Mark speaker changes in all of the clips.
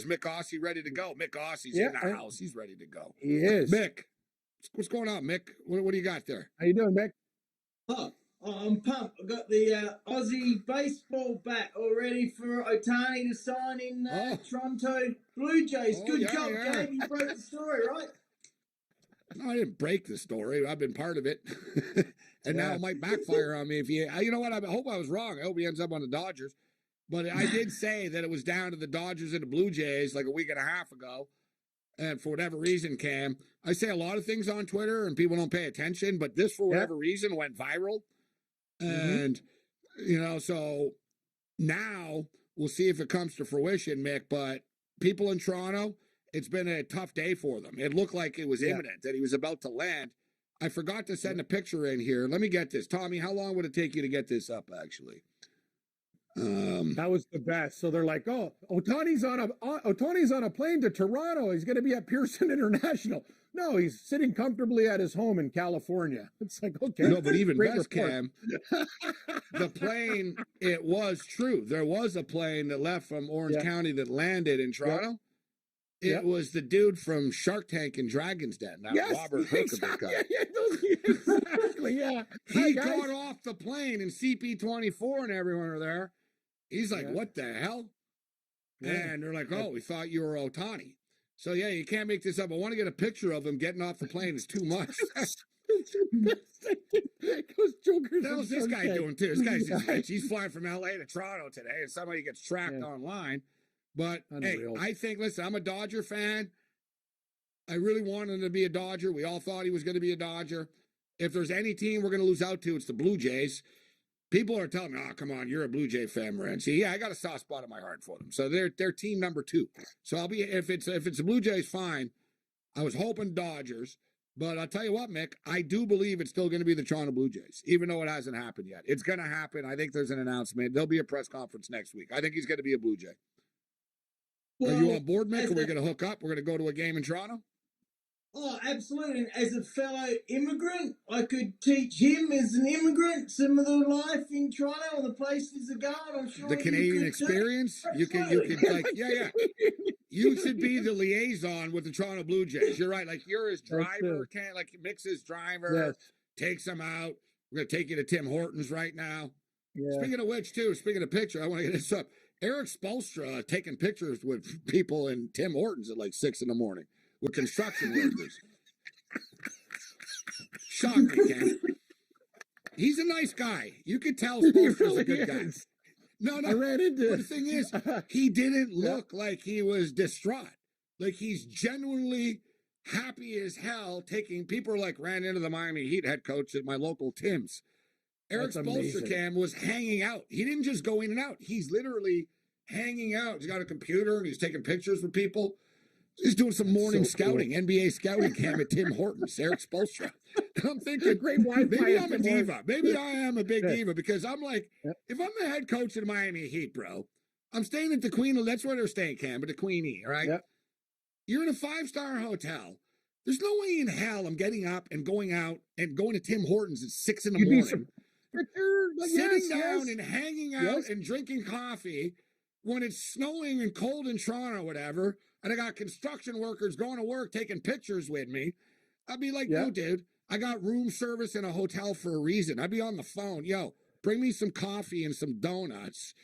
Speaker 1: Is Mick Aussie ready to go? Mick Aussie's in the house. He's ready to go.
Speaker 2: He is.
Speaker 1: Mick, what's going on, Mick? What do you got there?
Speaker 2: How you doing, Mick?
Speaker 3: Oh, I'm pumped. I've got the Aussie baseball bat all ready for Ohtani to sign in Toronto Blue Jays. Good job, Gabe. You broke the story, right?
Speaker 1: No, I didn't break the story. I've been part of it. And now it might backfire on me if you know what? I hope I was wrong. I hope he ends up on the Dodgers. But I did say that it was down to the Dodgers and the Blue Jays like a week and a half ago. And for whatever reason, Cam, I say a lot of things on Twitter and people don't pay attention, but this, for whatever reason, went viral. And, so now we'll see if it comes to fruition, Mick. But people in Toronto, it's been a tough day for them. It looked like it was imminent, that he was about to land. I forgot to send a picture in here. Let me get this. Tommy, how long would it take you to get this up, actually?
Speaker 2: That was the best. So they're like, oh, Ohtani's on a plane to Toronto. He's going to be at Pearson International. No, he's sitting comfortably at his home in California. It's like, okay.
Speaker 1: No, but even best, Cam, the plane, it was true. There was a plane that left from Orange County that landed in Toronto. It was the dude from Shark Tank and Dragon's Den, that Robert Herjavec guy.
Speaker 2: Exactly,
Speaker 1: He got off the plane in CP24 and everyone were there. He's like, what the hell? And they're like, oh, we thought you were Ohtani. So, you can't make this up. I want to get a picture of him getting off the plane. It's too much. What's this guy doing, too? This guy's just rich. He's flying from L.A. to Toronto today, and somebody gets tracked online. But, hey, I think, listen, I'm a Dodger fan. I really wanted him to be a Dodger. We all thought he was going to be a Dodger. If there's any team we're going to lose out to, it's the Blue Jays. People are telling me, oh, come on, you're a Blue Jay fan, Morency. I got a soft spot in my heart for them. So they're team number 2. So I'll be, if it's the Blue Jays, fine. I was hoping Dodgers. But I'll tell you what, Mick, I do believe it's still going to be the Toronto Blue Jays, even though it hasn't happened yet. It's going to happen. I think there's an announcement. There'll be a press conference next week. I think he's going to be a Blue Jay. Well, are you on board, Mick? Are we going to hook up? We're going to go to a game in Toronto?
Speaker 3: Oh, absolutely. And as a fellow immigrant, I could teach him as an immigrant some of the life in Toronto and the places to go. I'm sure
Speaker 1: the Canadian experience. You can like, You should be the liaison with the Toronto Blue Jays. You're right. Like you're his driver. Can't like mix his driver. Takes him out. We're going to take you to Tim Hortons right now. Yeah. Speaking of which, too, speaking of picture, I want to get this up. Eric Spoelstra taking pictures with people in Tim Hortons at like 6 a.m. with construction workers. Shocked me, Ken. He's a nice guy. You could tell Spoelstra's a good guy. No, I ran into but the thing is, he didn't look like he was distraught. Like he's genuinely happy as hell taking people like ran into the Miami Heat head coach at my local Tim's. Eric Spoelstra, Cam, was hanging out. He didn't just go in and out. He's literally hanging out. He's got a computer and he's taking pictures with people. He's doing some morning scouting, NBA scouting camp at Tim Hortons, Eric Spoelstra. And I'm thinking, maybe I'm a diva. Maybe I am a big diva because I'm like, if I'm the head coach of the Miami Heat, bro, I'm staying at the Queen. That's where they're staying, Cam, but the Queen E, all right? Yep. You're in a 5-star hotel. There's no way in hell I'm getting up and going out and going to Tim Hortons at 6 a.m. Sitting down and hanging out and drinking coffee when it's snowing and cold in Toronto or whatever, and I got construction workers going to work taking pictures with me, I'd be like, no, dude, I got room service in a hotel for a reason. I'd be on the phone. Yo, bring me some coffee and some donuts.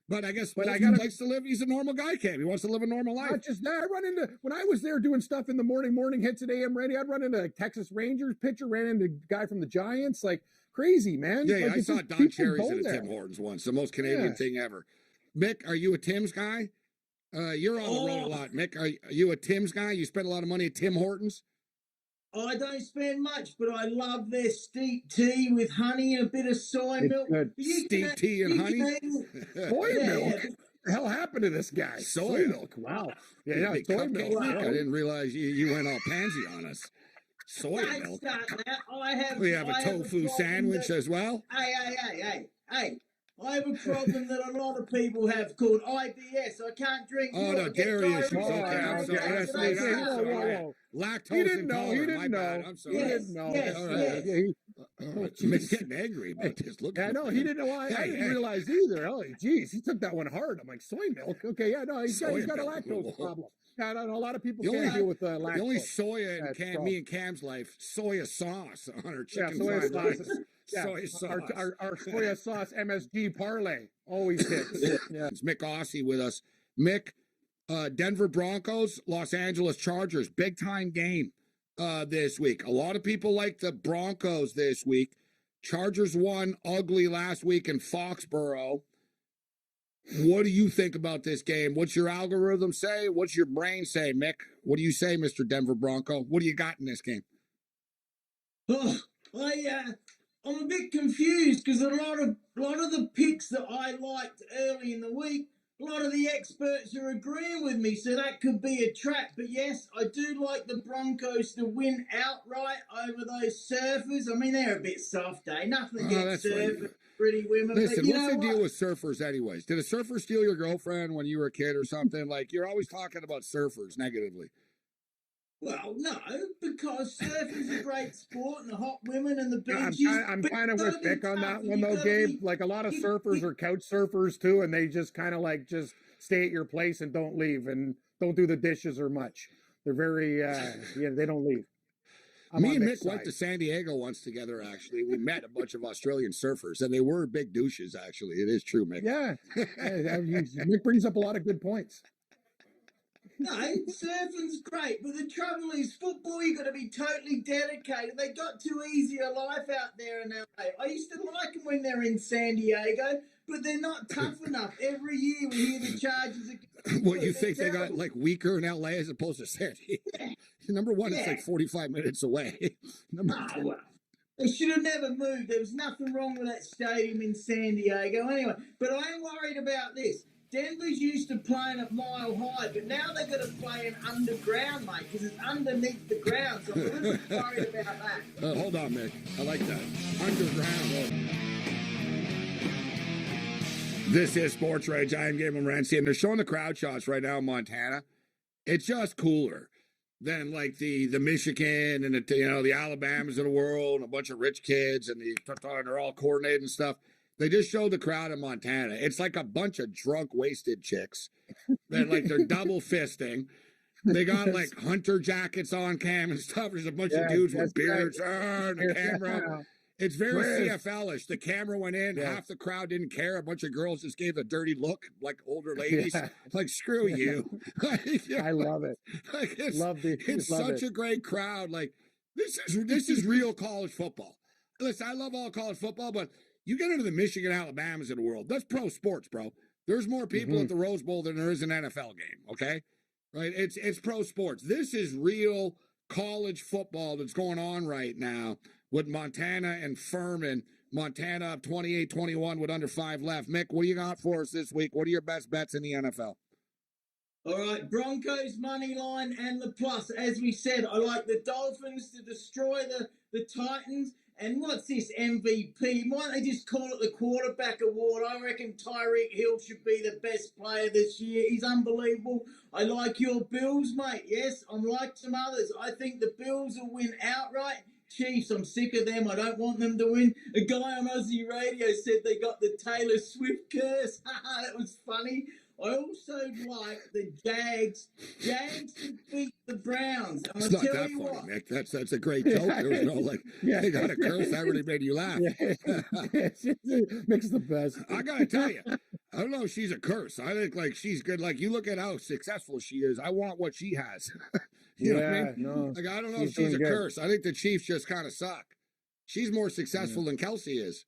Speaker 1: But I guess he likes to live. He's a normal guy, Cam. He wants to live a normal life.
Speaker 2: Not just that. I run into, when I was there doing stuff in the morning hits at AM Radio, I'd run into a Texas Rangers pitcher, ran into a guy from the Giants. Like, crazy, man.
Speaker 1: Yeah,
Speaker 2: like,
Speaker 1: I saw Don Cherry's at a Tim Hortons once. The most Canadian thing ever. Mick, are you a Tim's guy? You're on the road a lot, Mick. Are you a Tim's guy? You spend a lot of money at Tim Hortons?
Speaker 3: I don't spend much, but I love their steep tea with honey and a bit of soy milk.
Speaker 1: Steep tea and honey?
Speaker 2: Soy milk? What the hell happened to this guy?
Speaker 1: Soy milk.
Speaker 2: Wow.
Speaker 1: Yeah, soy milk. Wow. I didn't realize you went all pansy on us. Soy milk. We have a tofu sandwich as well.
Speaker 3: Hey. I have a problem that a lot of people have called IBS. I can't drink.
Speaker 1: Oh, no, dairy issues. Okay, I'm sorry. Lactose intolerant. My bad. I'm sorry.
Speaker 3: Yes.
Speaker 1: Mick's getting angry about this. Look,
Speaker 2: yeah, no, he didn't know why. I didn't realize either. Oh, geez, he took that one hard. I'm like, soy milk? Okay, yeah, no, he's got a lactose problem. Yeah, I don't know. A lot of people can't deal with lactose.
Speaker 1: The only soya in me and Cam's life, soya sauce on our chicken
Speaker 2: soya
Speaker 1: fried
Speaker 2: sauce.
Speaker 1: rice.
Speaker 2: Yeah,
Speaker 1: Soy sauce.
Speaker 2: Our soya sauce MSG parlay always hits. Yeah.
Speaker 1: It's Mick Aussie with us. Mick, Denver Broncos, Los Angeles Chargers, big time game this week. A lot of people like the Broncos this week. Chargers won ugly last week in Foxborough. What do you think about this game? What's your algorithm say? What's your brain say, Mick? What do you say, Mr. Denver Bronco? What do you got in this game?
Speaker 3: Oh, I'm a bit confused because a lot of the picks that I liked early in the week, a lot of the experts are agreeing with me, so that could be a trap. But yes, I do like the Broncos to win outright over those surfers. I mean, they're a bit soft, eh? Nothing against surfers, right. Pretty women.
Speaker 1: Listen, what's the deal with surfers anyways? Did a surfer steal your girlfriend when you were a kid or something? Like, you're always talking about surfers negatively.
Speaker 3: Well, no, because surfing's a great sport and the hot women and the beaches.
Speaker 2: I'm kind of with Vic on that one, though, Gabe. Like, a lot of surfers are couch surfers, too, and they just kind of like just stay at your place and don't leave and don't do the dishes or much. They're very, they don't leave.
Speaker 1: Me and Mick went to San Diego once together, actually. We met a bunch of Australian surfers, and they were big douches, actually. It is true, Mick.
Speaker 2: Yeah. Mick brings up a lot of good points.
Speaker 3: No, surfing's great, but the trouble is football, you got to be totally dedicated. They got too easy a life out there in LA. I used to like them when they're in San Diego, but they're not tough enough. Every year we hear the Chargers are
Speaker 1: What, you think they got like weaker in LA as opposed to San Diego? Yeah. Number one, it's like 45 minutes away.
Speaker 3: Well, they should have never moved. There was nothing wrong with that stadium in San Diego anyway. But I am worried about this. Denver's used to playing at Mile High, but now they're going to play in underground, mate, because it's underneath the ground. So I'm a little bit worried about that.
Speaker 1: Hold on, Mick. I like that. Underground. This is Sports Rage. I am Gabe Morency, and they're showing the crowd shots right now in Montana. It's just cooler than like the Michigan and the Alabamas of the world and a bunch of rich kids and they're all coordinated and stuff. They just show the crowd in Montana. It's like a bunch of drunk, wasted chicks that like they're double fisting. They got like hunter jackets on cam and stuff. There's a bunch of dudes with beards and the camera. It's very CFL-ish. The camera went in. Half the crowd didn't care. A bunch of girls just gave a dirty look, like older ladies. Like, screw you.
Speaker 2: I love it.
Speaker 1: Like, it's such a great crowd. Like, this is real college football. Listen, I love all college football, but you get into the Michigan, Alabamas of the world. That's pro sports, bro. There's more people at the Rose Bowl than there is an NFL game, okay? Right? It's pro sports. This is real college football that's going on right now with Montana and Furman. Montana up 28-21 with under 5 left. Mick, what do you got for us this week? What are your best bets in the NFL?
Speaker 3: All right, Broncos money line and the plus. As we said, I like the Dolphins to destroy the Titans. And what's this MVP? Why don't they just call it the quarterback award? I reckon Tyreek Hill should be the best player this year. He's unbelievable. I like your Bills, mate. Yes, I'm like some others. I think the Bills will win outright. Chiefs, I'm sick of them. I don't want them to win. A guy on Aussie radio said they got the Taylor Swift curse. That was funny. I also like the Jags. Jags to beat the Browns.
Speaker 1: It's not that funny, Nick. That's a great joke. There was no like, they got a curse. That really made you laugh.
Speaker 2: Makes the best.
Speaker 1: I gotta tell you, I don't know if she's a curse. I think like she's good. Like you look at how successful she is. I want what she has. You know what I mean?
Speaker 2: No.
Speaker 1: Like I don't know if she's a curse. I think the Chiefs just kind of suck. She's more successful than Kelce is.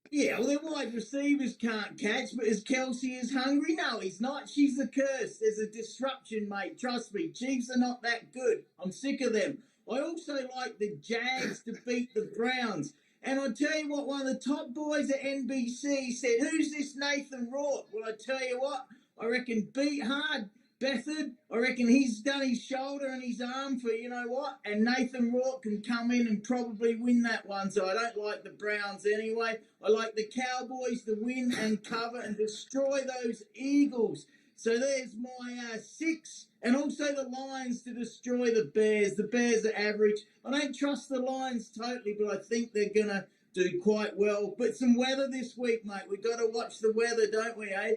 Speaker 3: Yeah, well, their wide receivers can't catch, but is Kelce is hungry? No, he's not. She's the curse. There's a disruption, mate. Trust me. Chiefs are not that good. I'm sick of them. I also like the Jags to beat the Browns. And I'll tell you what, one of the top boys at NBC said, who's this Nathan Rourke? Well, I tell you what, I reckon beat hard. Bethard, I reckon he's done his shoulder and his arm for you know what, and Nathan Rourke can come in and probably win that one. So I don't like the Browns anyway. I like the Cowboys to win and cover and destroy those Eagles. So there's my 6, and also the Lions to destroy the Bears. The Bears are average. I don't trust the Lions totally, but I think they're going to do quite well. But some weather this week, mate. We've got to watch the weather, don't we, eh?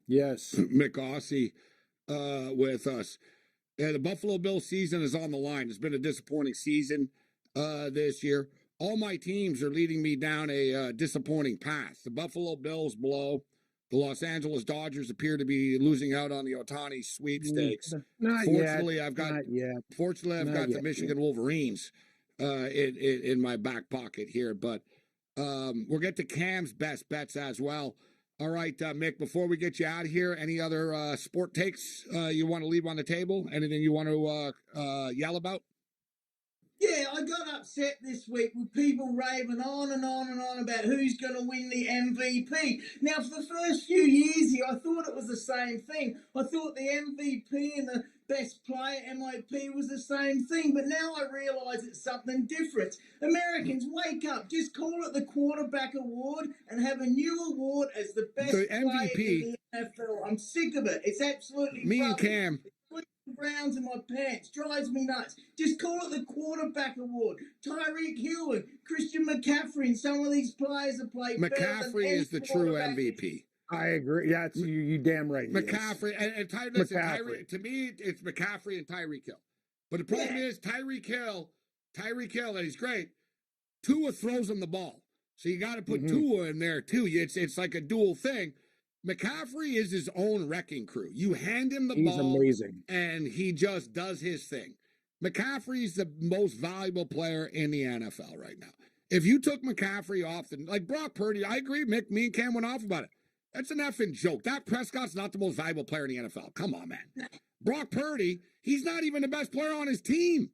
Speaker 2: Yes.
Speaker 1: Mick Aussie with us. The Buffalo Bills season is on the line. It's been a disappointing season this year. All my teams are leading me down a disappointing path. The Buffalo Bills blow. The Los Angeles Dodgers appear to be losing out on the Ohtani sweepstakes. Fortunately, I've got the Michigan Wolverines in my back pocket here. But we'll get to Cam's best bets as well. All right, Mick, before we get you out of here, any other sport takes you want to leave on the table? Anything you want to yell about?
Speaker 3: Yeah, I got upset this week with people raving on and on and on about who's going to win the MVP. Now, for the first few years here, I thought it was the same thing. I thought the MVP and the best player, MIP, was the same thing. But now I realise it's something different. Americans, wake up. Just call it the quarterback award and have a new award as the best player in the NFL. I'm sick of it. It's absolutely
Speaker 1: me and Cam.
Speaker 3: Browns in my pants drives me nuts. Just call it the quarterback award. Tyreek Hill and Christian McCaffrey and some of these players have played.
Speaker 1: McCaffrey is the true MVP.
Speaker 2: I agree. Yeah, you damn right.
Speaker 1: McCaffrey and Tyreek. To me, it's McCaffrey and Tyreek Hill. But the problem is Tyreek Hill, and he's great. Tua throws him the ball, so you got to put Tua in there too. It's like a dual thing. McCaffrey is his own wrecking crew. You hand him the ball,
Speaker 2: he's amazing,
Speaker 1: and he just does his thing. McCaffrey's the most valuable player in the NFL right now. If you took McCaffrey off, like Brock Purdy, I agree, Mick, me and Cam went off about it. That's an effing joke. Dak Prescott's not the most valuable player in the NFL. Come on, man. Brock Purdy, he's not even the best player on his team.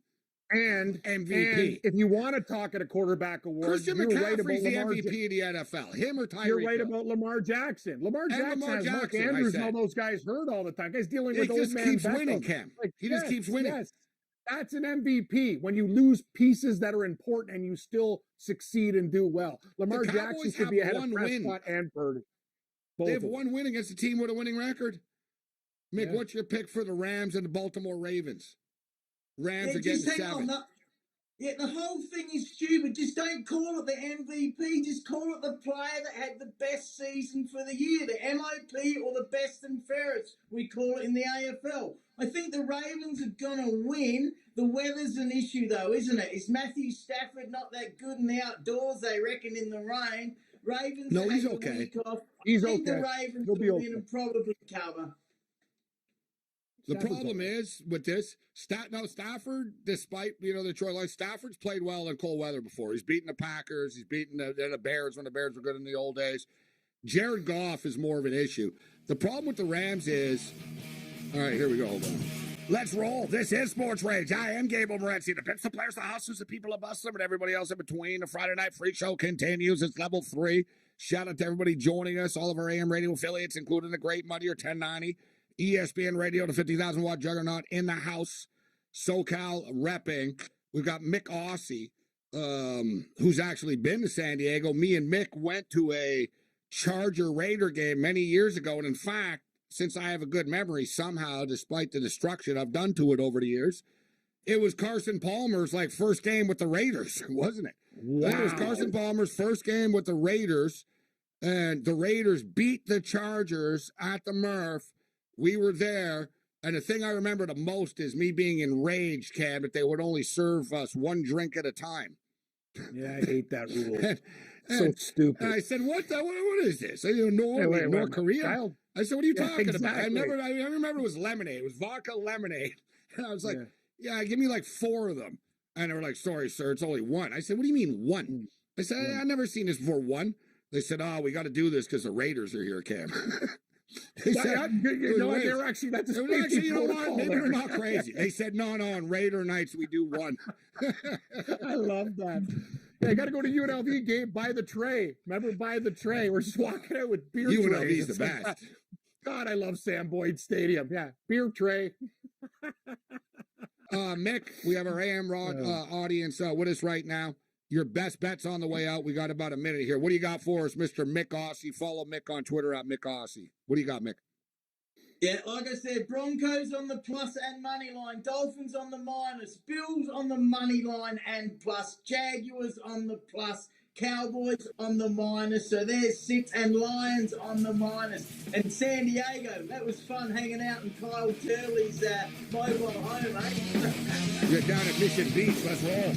Speaker 2: And
Speaker 1: MVP.
Speaker 2: And if you want to talk at a quarterback award,
Speaker 1: Christian McCaffrey's the MVP of the NFL. Him or Tyreek.
Speaker 2: You're right about Lamar Jackson. Lamar Jackson has Mark Andrews and all those guys hurt all the time. Guys dealing with old man
Speaker 1: keeps winning, Cam. He just keeps winning.
Speaker 2: Yes. That's an MVP. When you lose pieces that are important and you still succeed and do well. Lamar Jackson should be ahead of Prescott and Purdy.
Speaker 1: They have one win against a team with a winning record. Mick, what's your pick for the Rams and the Baltimore Ravens? Rams are getting 7.
Speaker 3: The whole thing is stupid. Just don't call it the MVP. Just call it the player that had the best season for the year, the MIP or the best and fairest, we call it in the AFL. I think the Ravens are going to win. The weather's an issue, though, isn't it? Is Matthew Stafford not that good in the outdoors, they reckon, in the rain? Ravens
Speaker 1: he's okay.
Speaker 2: He's
Speaker 3: I think
Speaker 2: okay.
Speaker 3: the Ravens
Speaker 2: will
Speaker 3: win and probably cover.
Speaker 1: The problem is with this, Stafford, despite, the Detroit Lions, Stafford's played well in cold weather before. He's beaten the Packers. He's beaten the Bears when the Bears were good in the old days. Jared Goff is more of an issue. The problem with the Rams is, all right, here we go. Hold on. Let's roll. This is Sports Rage. I am Gabe Morency. The pits, the players, the hustlers, the people above them, and everybody else in between. The Friday Night Freak Show continues. It's level 3. Shout out to everybody joining us, all of our AM radio affiliates, including the Great Muddy or 1090. ESPN Radio, the 50,000-watt juggernaut in the house. SoCal repping. We've got Mick Aussie, who's actually been to San Diego. Me and Mick went to a Charger-Raider game many years ago. And in fact, since I have a good memory, somehow, despite the destruction I've done to it over the years, it was Carson Palmer's first game with the Raiders, wasn't it?
Speaker 2: Wow.
Speaker 1: It was Carson Palmer's first game with the Raiders. And the Raiders beat the Chargers at the Murph. We were there, and the thing I remember the most is me being enraged, Cam, that they would only serve us one drink at a time.
Speaker 2: Yeah, I hate that rule. So stupid.
Speaker 1: And I said, what is this? I didn't know North Korea.
Speaker 2: Child.
Speaker 1: I said, what are you talking about?
Speaker 2: Exactly.
Speaker 1: I remember it was lemonade. It was vodka lemonade. And I was like, give me 4 of them. And they were like, sorry, sir, it's only 1. I said, what do you mean 1? I said, I've never seen this before, 1. They said, we got to do this because the Raiders are here, Cam. They said,
Speaker 2: they were actually, that's a
Speaker 1: you know what? Maybe they're not crazy. They said, no, on Raider nights we do 1.
Speaker 2: I love that. Yeah, I got to go to UNLV, Gabe, buy the tray. Remember, buy the tray. We're just walking out with beer trays.
Speaker 1: UNLV's the best.
Speaker 2: God, I love Sam Boyd Stadium. Yeah, beer tray.
Speaker 1: Mick, we have our AM audience with us right now. Your best bets on the way out. We got about a minute here. What do you got for us, Mr. Mick Aussie? Follow Mick on Twitter at Mick Aussie. What do you got, Mick?
Speaker 3: Yeah, like I said, Broncos on the plus and money line, Dolphins on the minus, Bills on the money line and plus, Jaguars on the plus, Cowboys on the minus. So there's 6, and Lions on the minus. And San Diego, that was fun hanging out in Kyle Turley's mobile home, eh?
Speaker 1: You're down at Mission Beach. Let's roll.